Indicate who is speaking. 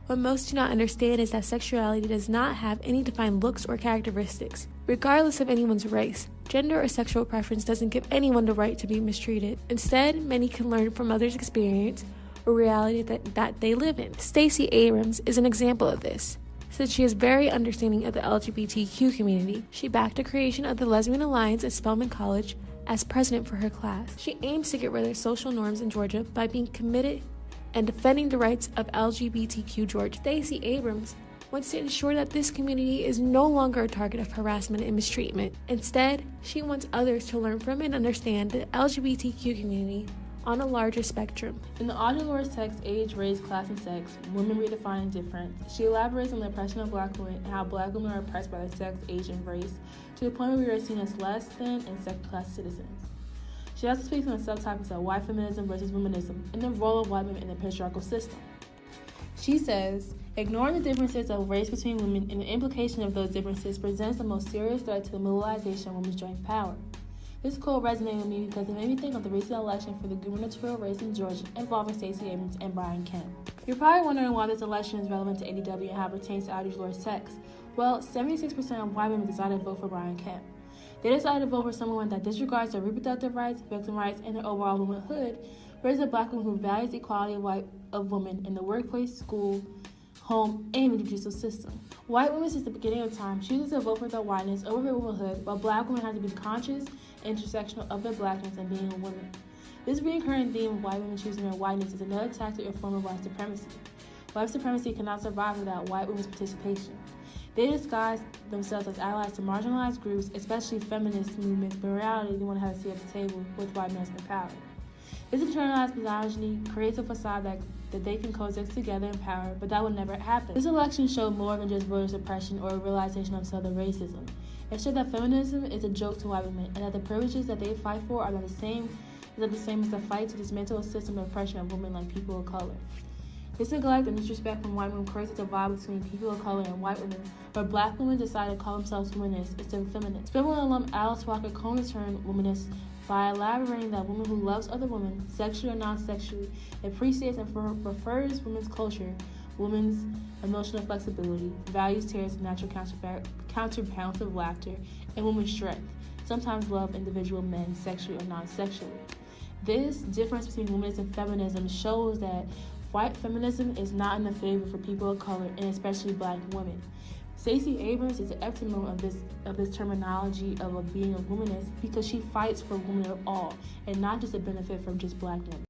Speaker 1: What most do not understand is that sexuality does not have any defined looks or characteristics, regardless of anyone's race. Gender or sexual preference doesn't give anyone the right to be mistreated. Instead, many can learn from others' experience or reality that they live in. Stacey Abrams is an example of this. Since she is very understanding of the LGBTQ community, she backed the creation of the Lesbian Alliance at Spelman College as president for her class. She aims to get rid of social norms in Georgia by being committed and defending the rights of LGBTQ Georgia. Stacey Abrams wants to ensure that this community is no longer a target of harassment and mistreatment. Instead, she wants others to learn from and understand the LGBTQ community on a larger spectrum.
Speaker 2: In the Audre Lorde's text, Age, Race, Class, and Sex, Women Redefining Difference, she elaborates on the oppression of Black women and how Black women are oppressed by their sex, age, and race, to the point where we are seen as less than and second-class citizens. She also speaks on the subtopics of white feminism versus womanism and the role of white women in the patriarchal system. She says, ignoring the differences of race between women and the implication of those differences presents the most serious threat to the mobilization of women's joint power. This quote resonated with me because it made me think of the recent election for the gubernatorial race in Georgia involving Stacey Abrams and Brian Kemp. You're probably wondering why this election is relevant to ADW and how it pertains to Audre Lorde's text. Well, 76% of white women decided to vote for Brian Kemp. They decided to vote for someone that disregards their reproductive rights, victim rights, and their overall womanhood, versus a Black woman who values the equality of women in the workplace, school, home, and the judicial system. White women since the beginning of time chooses to vote for their whiteness over their womanhood, while Black women have to be conscious and intersectional of their Blackness and being a woman. This recurring theme of white women choosing their whiteness is another tactic or form of white supremacy. White supremacy cannot survive without white women's participation. They disguise themselves as allies to marginalized groups, especially feminist movements, but in reality they want to have a seat at the table with white men in power. This internalized misogyny creates a facade that they can coexist together in power, but that will never happen. This election showed more than just voter suppression or a realization of Southern racism. It showed that feminism is a joke to white women, and that the privileges that they fight for are the same as the fight to dismantle a system of oppression of women like people of color. This neglect and disrespect from white women creates a divide between people of color and white women, where Black women decide to call themselves humanists instead of feminists. Spelman alum Alice Walker Coleman turned womanist by elaborating that a woman who loves other women, sexually or non-sexually, appreciates and prefers women's culture, women's emotional flexibility, values tears and natural counterbalance of laughter, and women's strength, sometimes love individual men sexually or non-sexually. This difference between womanism and feminism shows that white feminism is not in the favor for people of color, and especially Black women. Stacey Abrams is the epitome of this terminology of being a womanist because she fights for women of all, and not just a benefit from just Black women.